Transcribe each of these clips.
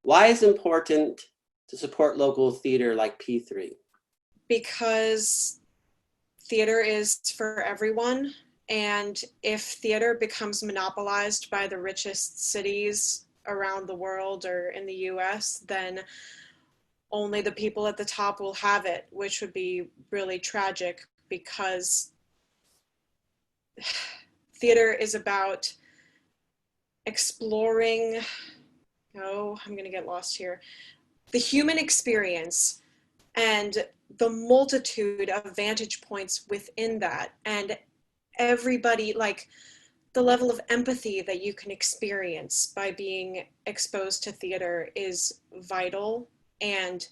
Why is it important to support local theater like P3? Because theater is for everyone. And if theater becomes monopolized by the richest cities around the world or in the US, then only the people at the top will have it, which would be really tragic because theater is about exploring, I'm going to get lost here, the human experience and the multitude of vantage points within that. And everybody, like the level of empathy that you can experience by being exposed to theater is vital, and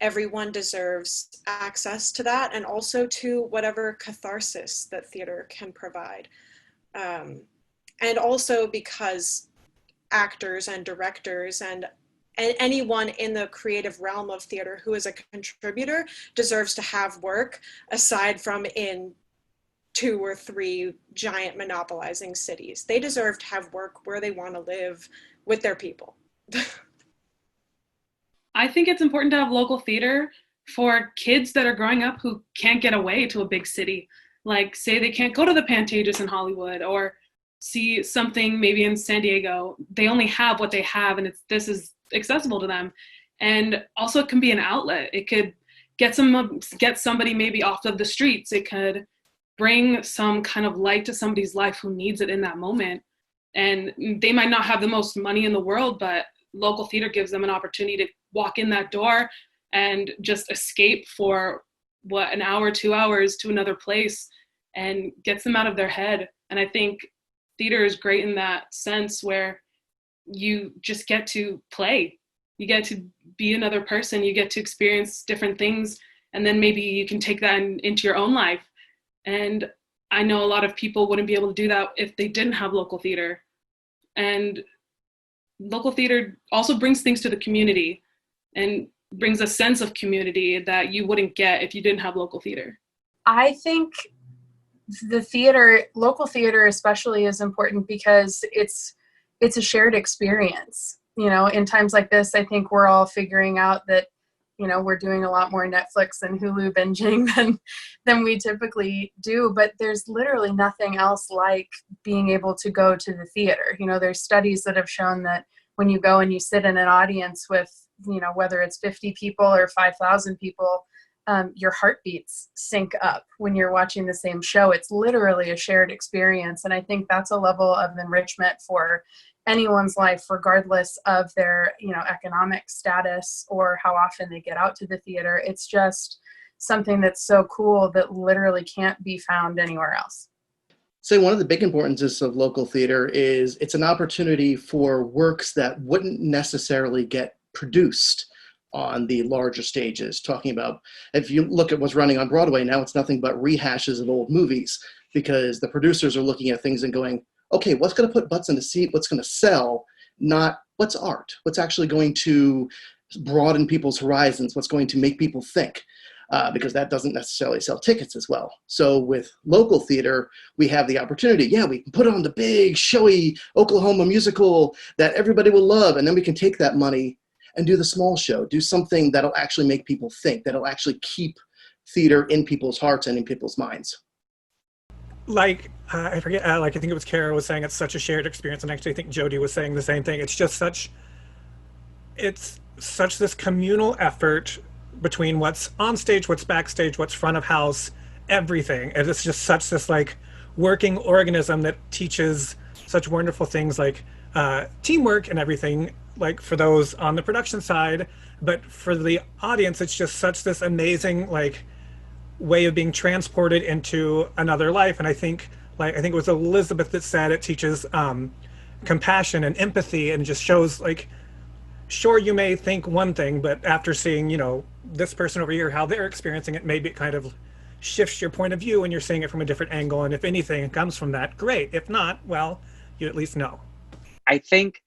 everyone deserves access to that, and also to whatever catharsis that theater can provide. And also because actors and directors and anyone in the creative realm of theater who is a contributor deserves to have work aside from in 2 or 3 giant monopolizing cities. They deserve to have work where they want to live with their people. I think it's important to have local theater for kids that are growing up who can't get away to a big city. Like, say they can't go to the Pantages in Hollywood or see something maybe in San Diego. They only have what they have, and this is accessible to them. And also it can be an outlet. It could get somebody maybe off of the streets. It could bring some kind of light to somebody's life who needs it in that moment. And they might not have the most money in the world, but local theater gives them an opportunity to walk in that door and just escape for an hour, 2 hours to another place, and gets them out of their head. And I think theater is great in that sense, where you just get to play. You get to be another person. You get to experience different things. And then maybe you can take that into your own life. And I know a lot of people wouldn't be able to do that if they didn't have local theater. And local theater also brings things to the community and brings a sense of community that you wouldn't get if you didn't have local theater. I think local theater especially, is important because it's a shared experience. In times like this, I think we're all figuring out that, we're doing a lot more Netflix and Hulu binging than we typically do, but there's literally nothing else like being able to go to the theater. There's studies that have shown that when you go and you sit in an audience with, whether it's 50 people or 5,000 people, your heartbeats sync up when you're watching the same show. It's literally a shared experience. And I think that's a level of enrichment for anyone's life, regardless of their, economic status or how often they get out to the theater. It's just something that's so cool that literally can't be found anywhere else. So one of the big importances of local theater is it's an opportunity for works that wouldn't necessarily get produced on the larger stages. Talking about, if you look at what's running on Broadway now, it's nothing but rehashes of old movies, because the producers are looking at things and going, okay, what's going to put butts in the seat? What's going to sell? Not what's art? What's actually going to broaden people's horizons? What's going to make people think? Because that doesn't necessarily sell tickets as well. So with local theater, we have the opportunity, we can put on the big, showy Oklahoma musical that everybody will love, and then we can take that money and do the small show, do something that'll actually make people think, that'll actually keep theater in people's hearts and in people's minds. I forget, I think it was Kara was saying it's such a shared experience, and actually I think Jody was saying the same thing. It's just such this communal effort between what's on stage, what's backstage, what's front of house, everything. And it's just such this working organism that teaches such wonderful things like teamwork and everything, for those on the production side. But for the audience, it's just such this amazing way of being transported into another life. And I think it was Elizabeth that said it teaches compassion and empathy, and just shows sure, you may think one thing, but after seeing this person over here, how they're experiencing it, maybe it kind of shifts your point of view and you're seeing it from a different angle. And if anything comes from that, great. If not, well, you at least know. I think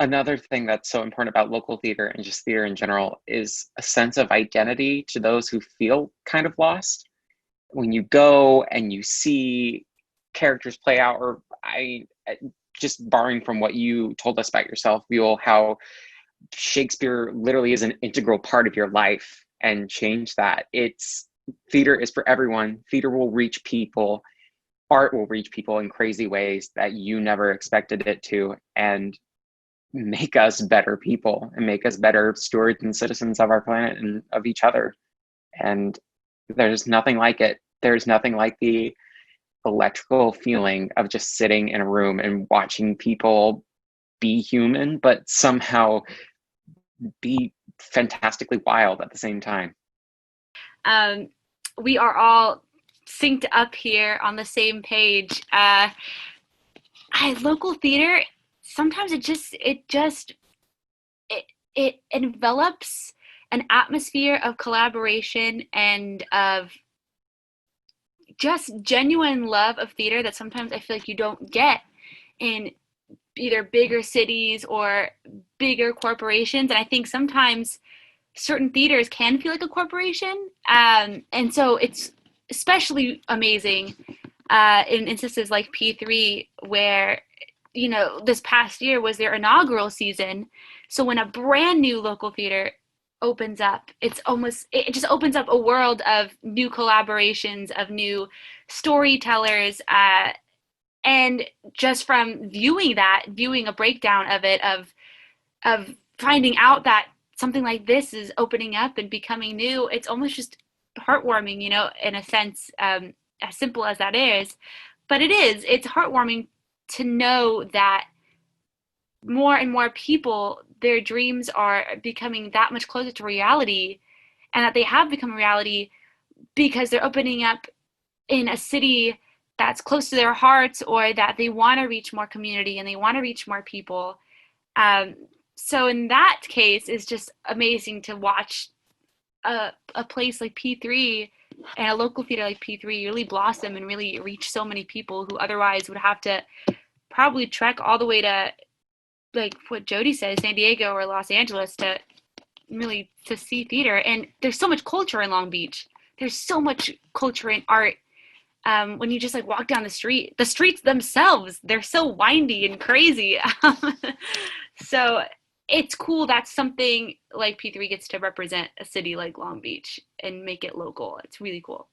another thing that's so important about local theater and just theater in general is a sense of identity to those who feel kind of lost. When you go and you see characters play out, or just borrowing from what you told us about yourself, Buell, how Shakespeare literally is an integral part of your life, and change that. Theater is for everyone. Theater will reach people. Art will reach people in crazy ways that you never expected it to, and make us better people and make us better stewards and citizens of our planet and of each other. And there's nothing like it. There's nothing like the electrical feeling of just sitting in a room and watching people be human, but somehow be fantastically wild at the same time. We are all synced up here on the same page. Local theater, sometimes it envelops an atmosphere of collaboration and of just genuine love of theater that sometimes I feel like you don't get in either bigger cities or bigger corporations. And I think sometimes certain theaters can feel like a corporation. And so it's especially amazing in instances like P3, where, this past year was their inaugural season. So when a brand new local theater opens up, it just opens up a world of new collaborations, of new storytellers, and just from viewing a breakdown of it, of finding out that something like this is opening up and becoming new, it's almost just heartwarming, in a sense, as simple as that is. But it's heartwarming to know that more and more people, their dreams are becoming that much closer to reality, and that they have become reality because they're opening up in a city that's close to their hearts, or that they want to reach more community and they want to reach more people. So in that case, it's just amazing to watch a place like P3 and a local theater like P3 really blossom and really reach so many people who otherwise would have to probably trek all the way to, like what Jody says, San Diego or Los Angeles to see theater. And there's so much culture in Long Beach. There's so much culture in art. When you just walk down the streets themselves, they're so windy and crazy. So it's cool that something like P3 gets to represent a city like Long Beach and make it local. It's really cool.